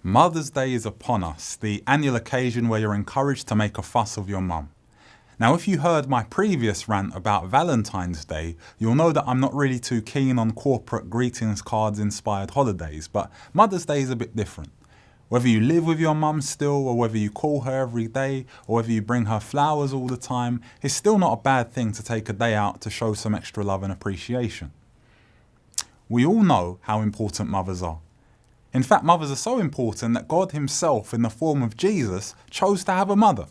Mother's Day is upon us, the annual occasion where you're encouraged to make a fuss of your mum. Now, if you heard my previous rant about Valentine's Day, you'll know that I'm not really too keen on corporate greetings cards inspired holidays, but Mother's Day is a bit different. Whether you live with your mum still, or whether you call her every day, or whether you bring her flowers all the time, it's still not a bad thing to take a day out to show some extra love and appreciation. We all know how important mothers are. In fact, mothers are so important that God himself, in the form of Jesus, chose to have a mother.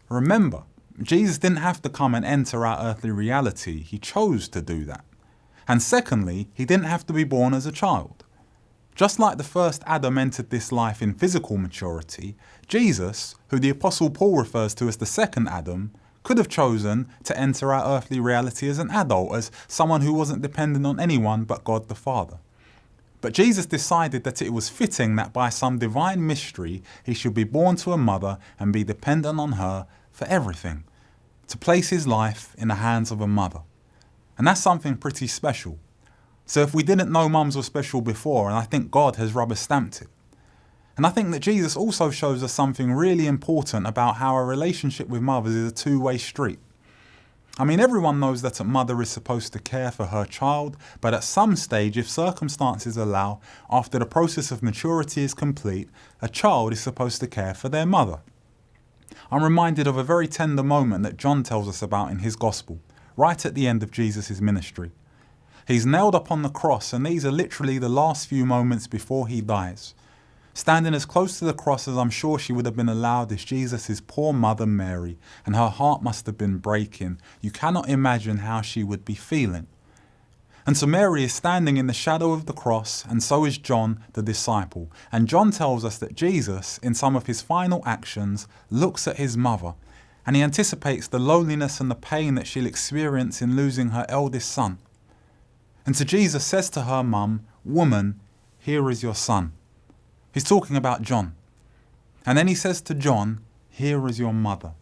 Remember, Jesus didn't have to come and enter our earthly reality. He chose to do that. And secondly, he didn't have to be born as a child. Just like the first Adam entered this life in physical maturity, Jesus, who the Apostle Paul refers to as the second Adam, could have chosen to enter our earthly reality as an adult, as someone who wasn't dependent on anyone but God the Father. But Jesus decided that it was fitting that by some divine mystery he should be born to a mother and be dependent on her for everything, to place his life in the hands of a mother. And that's something pretty special. So if we didn't know mums were special before, and I think God has rubber stamped it. And I think that Jesus also shows us something really important about how a relationship with mothers is a two-way street. I mean, everyone knows that a mother is supposed to care for her child, but at some stage, if circumstances allow, after the process of maturity is complete, a child is supposed to care for their mother. I'm reminded of a very tender moment that John tells us about in his gospel, right at the end of Jesus' ministry. He's nailed up on the cross, and these are literally the last few moments before he dies. Standing as close to the cross as I'm sure she would have been allowed is Jesus' poor mother Mary, and her heart must have been breaking. You cannot imagine how she would be feeling. And so Mary is standing in the shadow of the cross, and so is John the disciple. And John tells us that Jesus, in some of his final actions, looks at his mother, and he anticipates the loneliness and the pain that she'll experience in losing her eldest son. And so Jesus says to her mum, "Woman, here is your son." He's talking about John. And then he says to John, "Here is your mother."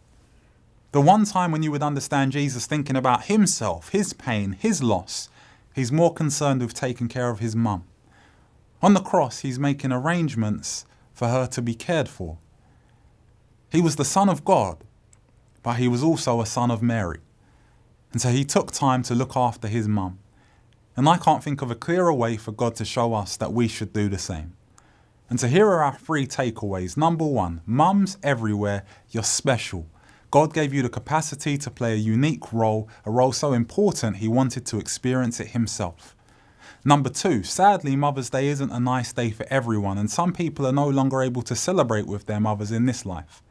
The one time when you would understand Jesus thinking about himself, his pain, his loss, he's more concerned with taking care of his mum. On the cross, he's making arrangements for her to be cared for. He was the Son of God, but he was also a son of Mary. And so he took time to look after his mum. And I can't think of a clearer way for God to show us that we should do the same. And so here are our 3 takeaways. Number 1, mums everywhere, you're special. God gave you the capacity to play a unique role, a role so important he wanted to experience it himself. Number 2, sadly Mother's Day isn't a nice day for everyone, and some people are no longer able to celebrate with their mothers in this life.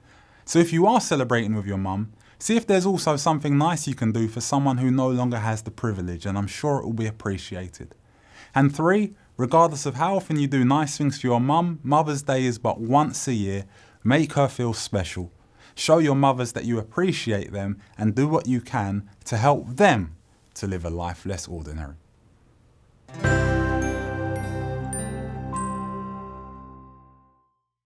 So if you are celebrating with your mum, see if there's also something nice you can do for someone who no longer has the privilege, and I'm sure it will be appreciated. And 3, regardless of how often you do nice things for your mum, Mother's Day is but once a year. Make her feel special. Show your mothers that you appreciate them and do what you can to help them to live a life less ordinary.